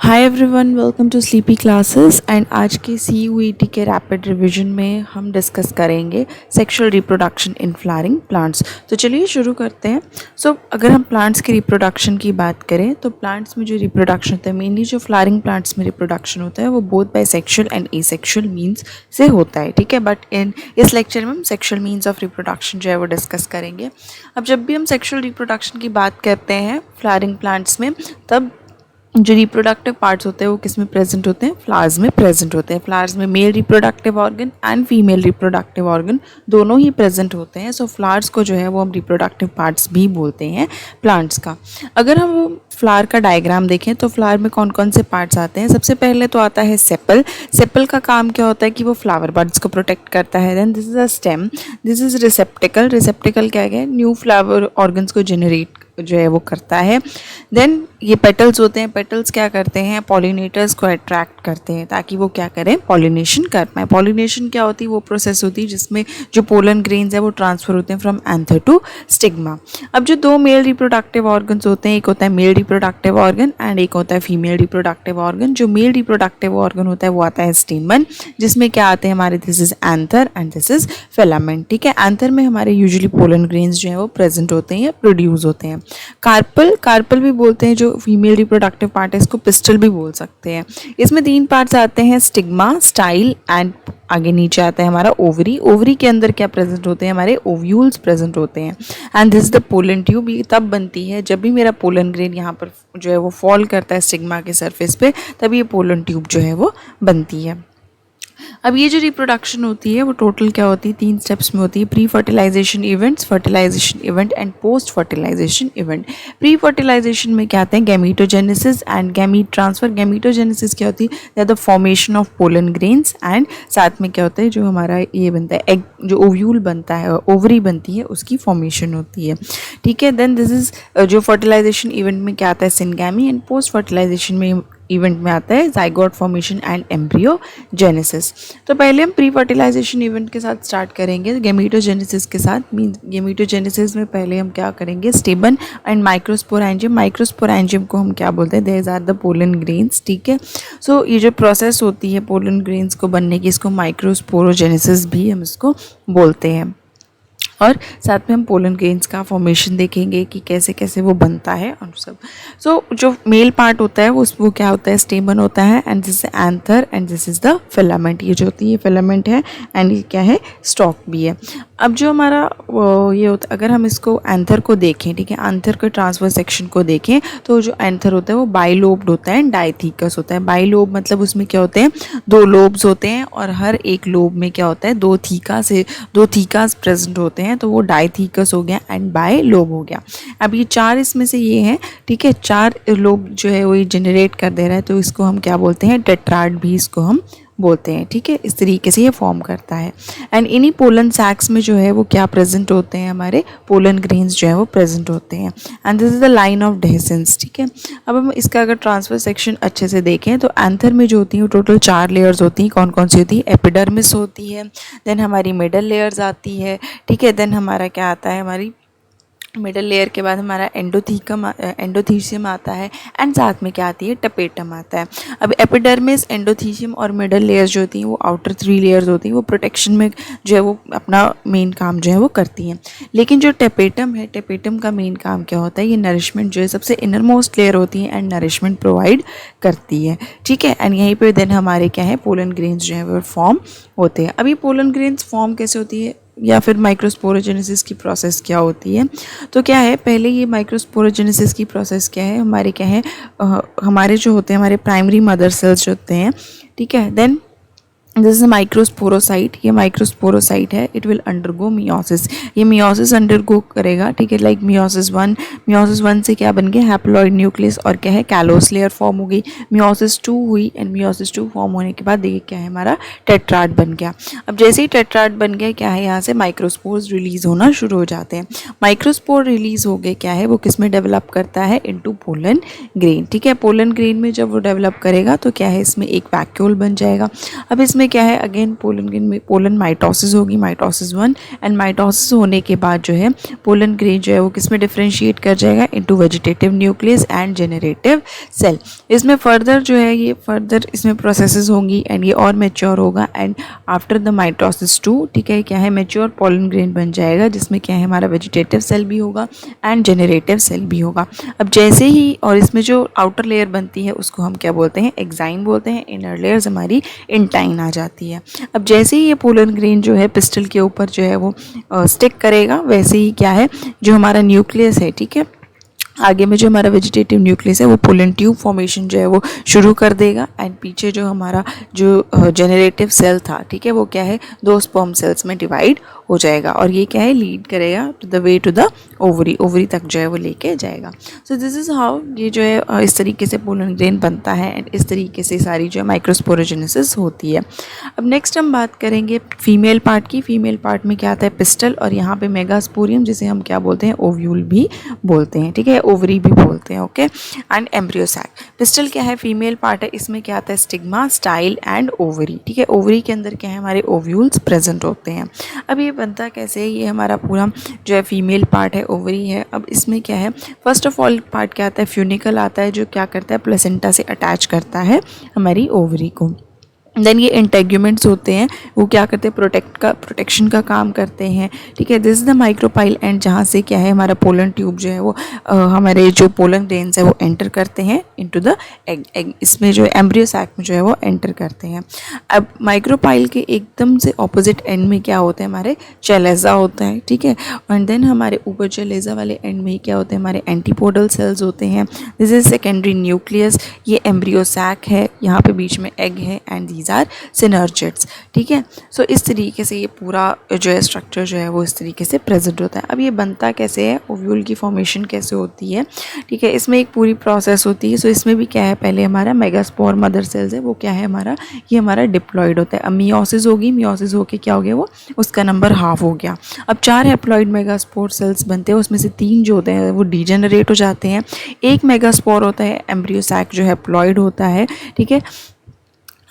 Hi everyone, welcome to sleepy classes. And आज के CUET के रैपिड रिवीजन में हम डिस्कस करेंगे sexual reproduction in flowering plants. तो चलिए शुरू करते हैं। अगर हम प्लांट्स की रिप्रोडक्शन की बात करें तो प्लांट्स में जो रिप्रोडक्शन होता है, मेनली जो फ्लावरिंग प्लांट्स में रिप्रोडक्शन होता है वो both by sexual and asexual means से होता है, ठीक है। बट इस लेक्चर में हम सेक्शुअल मीन्स ऑफ रिप्रोडक्शन जो है वो डिस्कस करेंगे। अब जब भी हम सेक्शुअल रिप्रोडक्शन की बात करते हैं फ्लावरिंग प्लांट्स में, तब जो रिप्रोडक्टिव पार्ट्स होते हैं वो किस में प्रेजेंट होते हैं? फ्लावर्स में प्रेजेंट होते हैं। फ्लावर्स में male reproductive organ and female reproductive organ दोनों ही प्रेजेंट होते हैं। सो फ्लावर्स को जो है वो हम रिप्रोडक्टिव पार्ट्स भी बोलते हैं प्लांट्स का। अगर हम फ्लावर का डायग्राम देखें तो फ्लावर में कौन कौन से पार्ट्स आते हैं? सबसे पहले तो आता है सेपल। सेपल का काम क्या होता है कि वो फ्लावर बड्स को प्रोटेक्ट करता है। Then this is a stem, this is receptacle. Receptacle क्या है? न्यू फ्लावर ऑर्गन्स को जेनरेट जो है वो करता है। देन ये पेटल्स होते हैं। पेटल्स क्या करते हैं? पॉलिनेटर्स को अट्रैक्ट करते हैं ताकि वो क्या करें? पॉलिनेशन कर पाए। पॉलिनेशन क्या होती है? वो प्रोसेस होती है जिसमें जो पोलन ग्रेन्स है वो ट्रांसफर होते हैं फ्रॉम एंथर टू स्टिग्मा। अब जो दो मेल रिप्रोडक्टिव ऑर्गन्स होते हैं, एक होता है मेल रिप्रोडक्टिव ऑर्गन एंड एक होता है फीमेल रिप्रोडक्टिव ऑर्गन। जो मेल रिप्रोडक्टिव ऑर्गन होता है वो आता है स्टेमन, जिसमें क्या आते हैं हमारे? This is anther and this is filament, ठीक है। एंथर में हमारे यूजुअली पोलन ग्रेन्स जो है वो प्रेजेंट होते हैं या प्रोड्यूस होते हैं। कार्पल, कार्पल भी बोलते हैं जो फीमेल रिप्रोडक्टिव पार्ट है, इसको पिस्टल भी बोल सकते हैं। इसमें तीन पार्ट्स आते हैं, स्टिग्मा, स्टाइल एंड आगे नीचे आता है हमारा ओवरी। ओवरी के अंदर क्या प्रेजेंट होते हैं? हमारे ओव्यूल्स प्रेजेंट होते हैं। And this is the pollen tube. ये तब बनती है जब भी मेरा पोलन ग्रेन यहाँ पर जो है वो फॉल करता है स्टिग्मा के सरफेस पे, तब ये पोलन ट्यूब जो है वो बनती है। अब ये जो रिप्रोडक्शन होती है वो टोटल क्या होती है? 3 स्टेप्स में होती है। Pre fertilization events, fertilization event and post fertilization event. Pre fertilization में क्या आते हैं? Gametogenesis and gamete transfer. Gametogenesis क्या होती है? The formation of pollen grains. And साथ में क्या होता है? जो हमारा ये बनता है एग, जो ओव्यूल बनता है, ओवरी बनती है, उसकी फॉर्मेशन होती है, ठीक है। देन दिस इज जो फर्टिलाइजेशन इवेंट में क्या आता है? सिनगैमी। एंड पोस्ट फर्टिलाइजेशन में इवेंट में आता है जाइगोट फॉर्मेशन एंड एम्ब्रियोजेनेसिस। तो पहले हम प्री फर्टिलाइजेशन इवेंट के साथ स्टार्ट करेंगे, गैमीटोजेनेसिस के साथ। मीन गैमीटोजेनेसिस में पहले हम क्या करेंगे? स्टेबन एंड माइक्रोस्पोरेंजियम। माइक्रोस्पोरेंजियम को हम क्या बोलते हैं? There are the pollen grains, ठीक है। सो ये जो प्रोसेस होती है पोलन ग्रेन्स को बनने की, इसको माइक्रोस्पोरोजेनेसिस भी हम इसको बोलते हैं। और साथ में हम पोलन ग्रेन्स का फॉर्मेशन देखेंगे कि कैसे कैसे वो बनता है और सब। जो मेल पार्ट होता है वो क्या होता है? स्टेमन होता है and this is anther and this is the filament. ये जो होती है फिलामेंट है एंड ये क्या है? स्टॉक भी है। अब जो हमारा ये होता है, अगर हम इसको एंथर को देखें, ठीक है, एंथर के ट्रांसफर सेक्शन को देखें तो जो एंथर होता है वो बाइलोब्ड होता है, डाइथीकस होता है। बाइलोब मतलब उसमें क्या होते हैं? 2 लोब्स होते हैं और हर एक लोब में क्या होता है? 2 थीकास प्रेजेंट होते हैं, तो वो डाइथीकस हो गया एंड बाइलोब हो गया। अब ये 4 इसमें से ये हैं, ठीक है। 4 लोब जो है वो जनरेट कर दे रहा है, तो इसको हम क्या बोलते हैं? टेट्राड भी इसको हम बोलते हैं, ठीक है। इस तरीके से ये फॉर्म करता है। एंड इन्हीं पोलन सैक्स में जो है वो क्या प्रेजेंट होते हैं? हमारे पोलन ग्रेन्स जो है वो प्रेजेंट होते हैं। And this is the line of descent, ठीक है। अब हम इसका अगर ट्रांसफर सेक्शन अच्छे से देखें तो एंथर में जो होती है वो टोटल 4 लेयर्स होती हैं। कौन कौन सी होती है? एपिडर्मिस होती है, देन हमारी मिडल लेयर्स आती है, ठीक है। देन हमारा क्या आता है? हमारी मिडल लेयर के बाद हमारा एंडोथीशियम आता है एंड साथ में क्या आती है? टपेटम आता है। अब एपिडर्मिस, एंडोथीशियम और मिडल लेयर्स जो होती हैं वो आउटर 3 लेयर्स होती हैं, वो प्रोटेक्शन में जो है वो अपना मेन काम जो है वो करती हैं। लेकिन जो टपेटम है, टपेटम का मेन काम क्या होता है? ये नरिशमेंट जो है सबसे इनर मोस्ट लेयर होती है एंड नरिशमेंट प्रोवाइड करती है, ठीक है। एंड यहीं पर देन हमारे क्या है? पोलन ग्रेन्स जो है वो फॉर्म होते हैं। अब ये पोलन ग्रेन्स फॉर्म कैसे होती है या फिर माइक्रोस्पोरोजेनेसिस की प्रोसेस क्या होती है? तो क्या है, पहले ये माइक्रोस्पोरोजेनेसिस की प्रोसेस क्या है? हमारे क्या है? हमारे जो होते हैं हमारे प्राइमरी मदर सेल्स जो होते हैं, ठीक है। Then this is microsporocyte. ये माइक्रोस्पोरोसाइट है, इट विल अंडरगो मियोसिस। ये मियोसिस अंडरगो करेगा, ठीक है। लाइक मियोसिस 1 से क्या बन गया? हैप्लॉइड न्यूक्लियस और क्या है? कैलोस लेयर फॉर्म हो गई। मियोसिस 2 हुई एंड मियोसिस 2 फॉर्म होने के बाद देखिए क्या है? हमारा टेट्राड बन गया। अब जैसे ही टेट्राड बन गया, क्या है? यहाँ से माइक्रोस्पोर्स रिलीज होना शुरू हो जाते हैं। माइक्रोस्पोर रिलीज हो गए, क्या है? वो किस में डेवलप करता है? इनटू पोलन ग्रेन, ठीक है। पोलन ग्रेन में जब वो डेवलप करेगा तो क्या है? इसमें एक वैक्यूल बन जाएगा। अब इसमें इसमें क्या है, अगेन पोलन ग्रेन में पोलन माइटोसिस होगी, माइटोसिस 1, एंड माइटोसिस होने के बाद जो है पोलन ग्रेन जो है वो किस में डिफरेंशिएट कर जाएगा, into vegetative nucleus and generative cell. इसमें फर्दर जो है ये फर्दर इसमें प्रोसेसेस होंगी एंड ये और मैच्योर होगा, एंड आफ्टर द माइटोसिस 2, ठीक है, क्या है, मैच्योर पोलन ग्रेन बन जाएगा जिसमें क्या है हमारा वेजिटेटिव सेल भी होगा एंड जेनरेटिव सेल भी होगा। अब जैसे ही, और इसमें जो आउटर लेयर बनती है उसको हम क्या बोलते हैं, एक्साइन बोलते हैं, इनर लेयर्स हमारी इंटाइन आ जाती है। अब जैसे ही ये पोलन ग्रेन जो है पिस्टल के ऊपर जो है वो स्टिक करेगा, वैसे ही क्या है जो हमारा न्यूक्लियस है, ठीक है, आगे में जो हमारा वेजिटेटिव न्यूक्लियस है वो पोलन ट्यूब फॉर्मेशन जो है वो शुरू कर देगा, एंड पीछे जो हमारा जो जेनरेटिव सेल था, ठीक है, वो क्या है 2 स्पर्म सेल्स में डिवाइड हो जाएगा, और ये क्या है लीड करेगा to the way to the ovary, ovary तक जो है वो लेके जाएगा। सो दिस इज़ हाउ ये जो है इस तरीके से पोलन ग्रेन बनता है, एंड इस तरीके से सारी जो है माइक्रोस्पोरोजेनेसिस होती है। अब नेक्स्ट हम बात करेंगे फीमेल पार्ट की। फीमेल पार्ट में क्या आता है, पिस्टल, और यहाँ पे मेगास्पोरियम जिसे हम क्या बोलते हैं, ओव्यूल भी बोलते हैं, ठीक है, ओवरी भी बोलते हैं, okay, and embryo sac. Pistil क्या है, फीमेल पार्ट है, इसमें क्या आता है, स्टिग्मा, स्टाइल एंड ओवरी, ठीक है, ओवरी के अंदर क्या है हमारे ओव्यूल्स प्रेजेंट होते हैं। अब ये बनता कैसे है, ये हमारा पूरा जो है फीमेल पार्ट है, ओवरी है। अब इसमें क्या है, फर्स्ट ऑफ ऑल पार्ट क्या आता है, फ्यूनिकल आता है, जो क्या करता है प्लेसेंटा से अटैच करता है हमारी ओवरी को। देन ये इंटेग्यूमेंट्स होते हैं, वो क्या करते हैं, प्रोटेक्शन का काम करते हैं, ठीक है। This is the micropyle and, जहाँ से क्या है हमारा पोलन ट्यूब जो है वो हमारे जो पोलन ग्रेन्स है वो एंटर करते हैं इनटू द एग, इसमें जो एम्ब्रियो सैक में जो है वो एंटर करते हैं। अब माइक्रोपाइल के एकदम से ऑपोजिट एंड में क्या होता है, हमारे चेलेजा होता है, ठीक है, एंड देन हमारे ऊपर चेलेजा वाले एंड में ही क्या होते हैं, हमारे एंटीपोडल सेल्स होते हैं। दिस इज सेकेंडरी न्यूक्लियस, ये एम्ब्रियो सैक है, यहाँ पे बीच में एग है, एंड आर सिनर्जिड्स, ठीक है। सो इस तरीके से ये पूरा जो है स्ट्रक्चर जो है वो इस तरीके से प्रेजेंट होता है। अब ये बनता कैसे है, ओव्यूल की फॉर्मेशन कैसे होती है, ठीक है, इसमें एक पूरी प्रोसेस होती है। सो इसमें भी क्या है, पहले हमारा मेगास्पोर मदर सेल्स है, वो क्या है हमारा, ये हमारा डिप्लॉइड होता है। अब मियोसिस होगी, मियोसिस होके क्या हो गया, वो उसका नंबर हाफ हो गया। अब 4 हैप्लॉइड मेगास्पोर सेल्स बनते हैं, उसमें से 3 जो होते हैं वो डीजेनरेट हो जाते हैं। एक मेगास्पोर होता है, एम्ब्रियो सैक जो हैप्लॉइड होता है, ठीक है।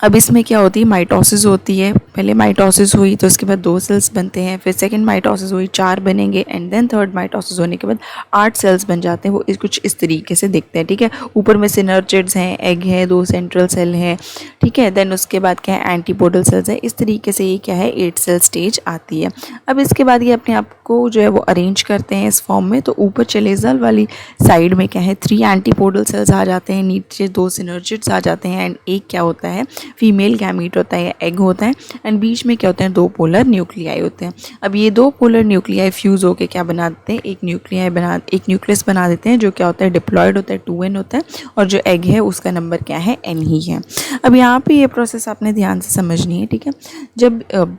अब इसमें क्या होती है, माइटोसिस होती है, पहले माइटोसिस हुई तो उसके बाद 2 सेल्स बनते हैं, फिर सेकंड माइटोसिस हुई 4 बनेंगे, एंड देन थर्ड माइटोसिस होने के बाद 8 सेल्स बन जाते हैं। वो कुछ इस तरीके से दिखते हैं, ठीक है। ऊपर में सिनर्जिड्स हैं, एग है, 2 सेंट्रल सेल हैं, ठीक है। देन उसके बाद क्या है, एंटीपोडल सेल्स है। इस तरीके से ये क्या है 8 सेल स्टेज आती है। अब इसके बाद ये अपने आप को जो है वो अरेंज करते हैं इस फॉर्म में। तो ऊपर चेलेजल वाली साइड में क्या है 3 एंटीपोडल सेल्स आ जाते हैं, नीचे 2 सिनर्जिड्स आ जाते हैं, एंड एक क्या होता है फीमेल गैमीट होता है, एग होता है, एंड बीच में क्या होते हैं 2 पोलर न्यूक्लियाई होते हैं। अब ये 2 पोलर न्यूक्लियाई फ्यूज़ होकर क्या बना देते हैं, एक न्यूक्लियस बना देते हैं, जो क्या होता है डिप्लॉयड होता है, 2n होता है, और जो एग है उसका नंबर क्या है, n ही है। अब यहाँ पे ये प्रोसेस आपने ध्यान से समझनी है, ठीक है। जब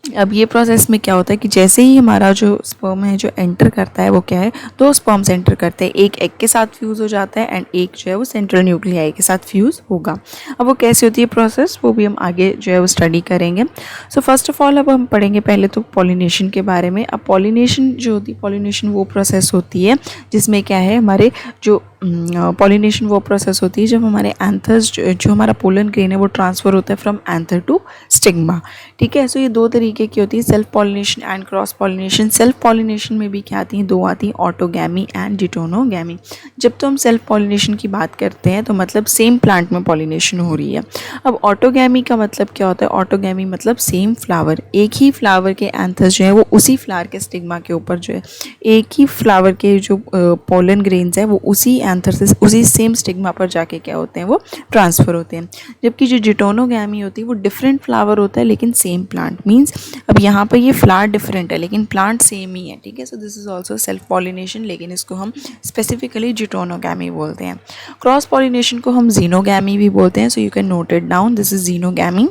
अब ये प्रोसेस में क्या होता है कि जैसे ही हमारा जो स्पर्म है जो एंटर करता है, वो क्या है 2 स्पर्म्स एंटर करते हैं, एक एग के साथ फ्यूज़ हो जाता है, एंड एक जो है वो सेंट्रल न्यूक्लियाई के साथ फ्यूज़ होगा। अब वो कैसे होती है प्रोसेस, वो भी हम आगे जो है वो स्टडी करेंगे। सो फर्स्ट ऑफ ऑल अब हम पढ़ेंगे पहले तो पॉलिनेशन के बारे में। अब पॉलिनेशन जो होती है, पॉलिनेशन वो प्रोसेस होती है जिसमें क्या है हमारे जो पॉलिनेशन वो प्रोसेस होती है जब हमारे एंथर्स जो हमारा पोलन ग्रेन है वो ट्रांसफ़र होता है फ्रॉम एंथर टू स्टिग्मा, ठीक है। सो ये 2 तरीके की होती है, self pollination and cross pollination. Self pollination में भी क्या आती हैं, 2 आती हैं, ऑटोगैमी एंड डिटोनोगैमी। जब तो हम सेल्फ पॉलिनेशन की बात करते हैं तो मतलब सेम प्लांट में पॉलिनेशन हो रही है। अब ऑटोगैमी का मतलब क्या होता है, ऑटोगैमी मतलब सेम फ्लावर, एक ही फ्लावर के एंथर्स जो है वो उसी फ्लावर के स्टिग्मा के ऊपर जो है एक ही फ्लावर के जो पोलन ग्रेन्स है वो उसी एंथर से उसी सेम स्टिग्मा पर जाके क्या होते हैं वो ट्रांसफ़र होते हैं। जबकि जो डिटोनोगैमी होती है वो डिफरेंट फ्लावर होता है लेकिन सेम प्लांट, मींस अब यहाँ पर ये फ्लावर डिफरेंट है लेकिन प्लांट सेम ही है, ठीक है। सो this is also self pollination, लेकिन इसको हम स्पेसिफिकली डिटोनोगैमी बोलते हैं। क्रॉस पॉलिनेशन को हम जीनोगैमी भी बोलते हैं। So you can note it down, this is xenogamy.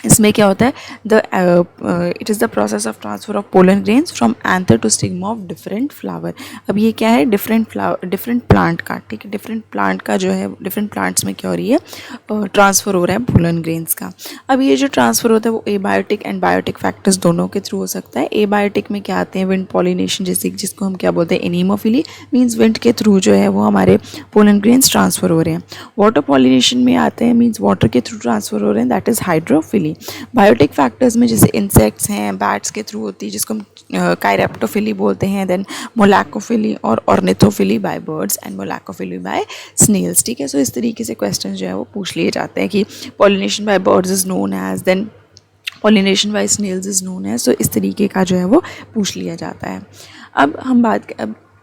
इसमें क्या होता है it is the process of transfer of pollen grains from anther to stigma of different flower. अब ये क्या है डिफरेंट प्लांट का, ठीक है, डिफरेंट प्लांट का जो है डिफरेंट प्लांट्स में क्या हो रही है ट्रांसफ़र हो रहा है पोलन ग्रेन्स का। अब ये जो ट्रांसफ़र होता है वो एबायोटिक एंड बायोटिक फैक्टर्स दोनों के थ्रू हो सकता है। एबायोटिक में क्या आते हैं विंड पॉलिनेशन, जैसे जिसको हम क्या बोलते हैं एनीमोफिली, मीन्स विंड के थ्रू जो है वो हमारे पोलन ग्रेन्स ट्रांसफ़र हो रहे हैं। वाटर पॉलिनेशन में आते हैं, मीन्स वाटर के थ्रू ट्रांसफ़र हो रहे हैं, that is hydrophily. Phily. Biotic factors में जैसे इंसेक्ट्स हैं, बैट्स के थ्रू होती है जिसको हम कायरेप्टोफिली बोलते हैं, देन मोलैकोफिली और ornithophily by birds and malacophily by snails. ठीक है, सो इस तरीके से क्वेश्चन जो है वो पूछ लिए जाते हैं कि pollination by birds is known as, then pollination by snails is known as. So इस तरीके का जो है वो पूछ लिया जाता है। अब हम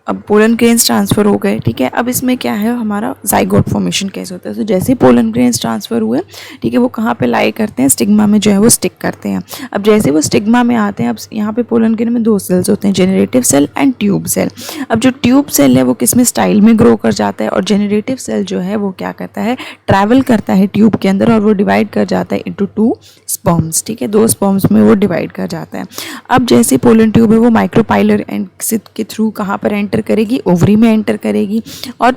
अब पोलन ग्रेन्स ट्रांसफ़र हो गए। ठीक है, अब इसमें क्या है, हमारा जाइगोट फॉर्मेशन कैसे होता है। तो जैसे ही पोलन ग्रेन्स ट्रांसफ़र हुए, ठीक है, वो कहाँ पे लाई करते हैं, स्टिग्मा में जो है वो स्टिक करते हैं। अब जैसे वो स्टिग्मा में आते हैं, अब यहाँ पे पोलन ग्रेन में दो सेल्स होते हैं, generative cell and tube cell. अब जो ट्यूब सेल है वो किस में, स्टाइल में ग्रो कर जाता है, और जेनरेटिव सेल जो है वो क्या करता है, ट्रैवल करता है ट्यूब के अंदर और वो डिवाइड कर जाता है इंटू 2 स्पर्म्स। ठीक है, 2 स्पर्म्स में वो डिवाइड कर जाता है। अब जैसे पोलन ट्यूब है वो माइक्रोपाइलर एंड के थ्रू कहाँ पर एंटर करेगी, ओवरी में एंटर करेगी, और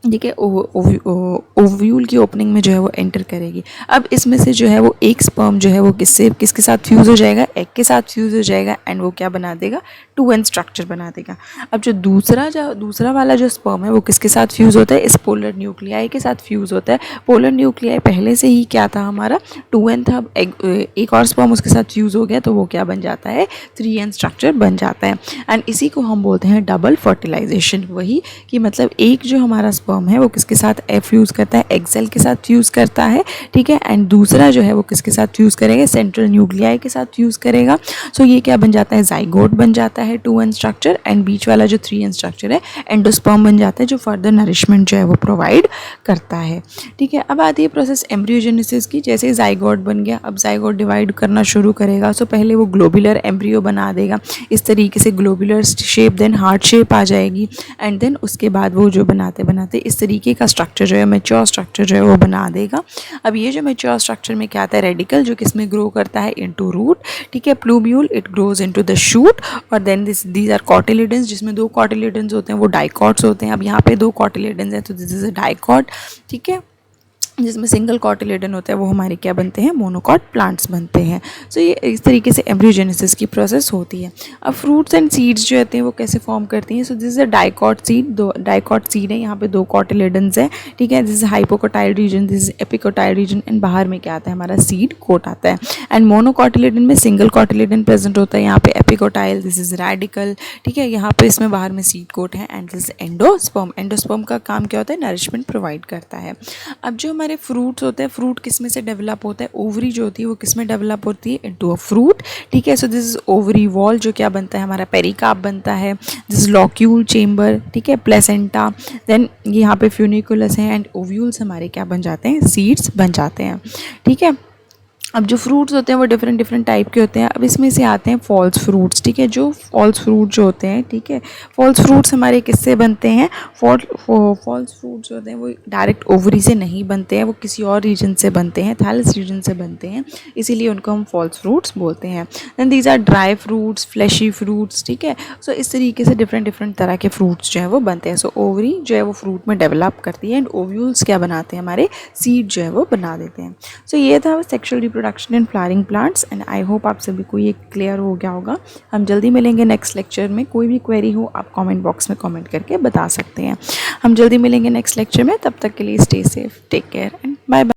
ठीक है ओव्यूल की ओपनिंग में जो है वो एंटर करेगी। अब इसमें से जो है वो एक स्पर्म जो है वो किसके साथ फ्यूज़ हो जाएगा, एग के साथ फ्यूज़ हो जाएगा, एंड वो क्या बना देगा, 2n स्ट्रक्चर बना देगा। अब जो दूसरा वाला जो स्पर्म है वो किसके साथ फ्यूज़ होता है, इस पोलर न्यूक्लियाई के साथ फ्यूज़ होता है। पोलर न्यूक्लियाई पहले से ही क्या था, हमारा 2n था। अब एक और स्पर्म उसके साथ फ्यूज़ हो गया तो वो क्या बन जाता है, 3n स्ट्रक्चर बन जाता है। एंड इसी को हम बोलते हैं डबल फर्टिलाइजेशन। वही कि मतलब एक जो हमारा स्पर्म है वो किसके साथ फ्यूज़ करता है, एग सेल के साथ फ्यूज़ करता है। ठीक है, एंड दूसरा जो है वो किसके साथ फ्यूज़ करेगा, सेंट्रल न्यूक्लियाई के साथ फ्यूज़ करेगा। सो ये क्या बन जाता है, जाइगोट बन जाता है 2n स्ट्रक्चर, एंड बीच वाला जो 3n स्ट्रक्चर है एंडोस्पर्म बन जाता है जो फर्दर नरिशमेंट जो है वो प्रोवाइड करता है। ठीक है, अब आती है प्रोसेस एम्ब्रियोजेनेसिस की। जैसे जाइगोट बन गया, अब जाइगोट डिवाइड करना शुरू करेगा। सो पहले वो ग्लोबुलर एम्ब्रियो बना देगा, इस तरीके से globular shape, then heart shape आ जाएगी, एंड देन उसके बाद वो जो बनाते बनाते इस तरीके का स्ट्रक्चर जो है, मैच्योर स्ट्रक्चर जो है वो बना देगा। अब ये जो मैच्योर स्ट्रक्चर में क्या आता है, रेडिकल जो किसमें ग्रो करता है, इनटू रूट। ठीक है, plumule it grows into the shoot, और देन दीज आर कॉटिलेडन्स, जिसमें 2 कॉटिलेडन्स होते हैं वो डाइकॉट्स होते हैं। अब यहाँ पे 2 कॉटिलेडन्स हैं तो दिस इज अ डाइकॉट। ठीक है, जिसमें सिंगल कॉटिलेडन होता है वो हमारे क्या बनते हैं, मोनोकॉट प्लांट्स बनते हैं। सो ये इस तरीके से एम्ब्रियोजेनेसिस की प्रोसेस होती है। अब फ्रूट्स एंड सीड्स जो होते हैं वो कैसे फॉर्म करती हैं। So this is a dicot seed, 2 dicot seed है, यहाँ पे 2 कॉटिलेडन्स हैं। ठीक है, this is hypocotyl region, this is epicotyl region, and बाहर में क्या आता है, हमारा सीड कोट आता है। एंड मोनोकॉटिलेडन में सिंगल कॉटिलेडन प्रेजेंट होता है, यहाँ पे एपिकोटाइल, दिस इज रेडिकल। ठीक है, यहाँ पे इसमें बाहर में सीड कोट है, एंड दिस एंडोस्पर्म। एंडोस्पर्म का काम क्या होता है, नरिशमेंट प्रोवाइड करता है। अब जो हमारे फ्रूट्स होते हैं, फ्रूट किस में से डेवलप होता है, ओवरी जो होती है वो किस में डेवलप होती है, इनटू अ फ्रूट। ठीक है, सो दिस इज ओवरी वॉल जो क्या बनता है, हमारा पेरिकार्प बनता है। दिस इज लॉक्यूल चेम्बर, ठीक है, प्लेसेंटा, देन यहाँ पे फ्यूनिकुलस है, एंड ओव्यूल्स हमारे क्या बन जाते हैं, सीड्स बन जाते हैं। ठीक है, अब जो फ्रूट्स होते हैं वो डिफरेंट टाइप के होते हैं। अब इसमें से आते हैं फॉल्स फ्रूट्स। ठीक है, जो फॉल्स फ्रूट जो होते हैं, ठीक है, फॉल्स फ्रूट्स हमारे किससे बनते हैं, फॉल्स फ्रूट्स होते हैं वो डायरेक्ट ओवरी से नहीं बनते हैं, वो किसी और रीजन से बनते हैं, थैलस रीजन से बनते हैं, इसीलिए उनको हम फॉल्स फ्रूट्स बोलते हैं। Then these are dry fruits, fleshy fruits. ठीक है, सो इस तरीके से डिफरेंट तरह के फ्रूट्स जो है वो बनते हैं। सो ओवरी जो है वो फ्रूट में डेवलप करती है, एंड ओव्यूल्स क्या बनाते हैं, हमारे सीड जो है वो बना देते हैं। सो ये था sexual reproduction in flowering plants, and I hope आप सभी को ये क्लियर हो गया होगा। हम जल्दी मिलेंगे नेक्स्ट लेक्चर में। कोई भी क्वेरी हो आप कमेंट बॉक्स में कमेंट करके बता सकते हैं। हम जल्दी मिलेंगे नेक्स्ट लेक्चर में, तब तक के लिए stay safe, take care and bye bye.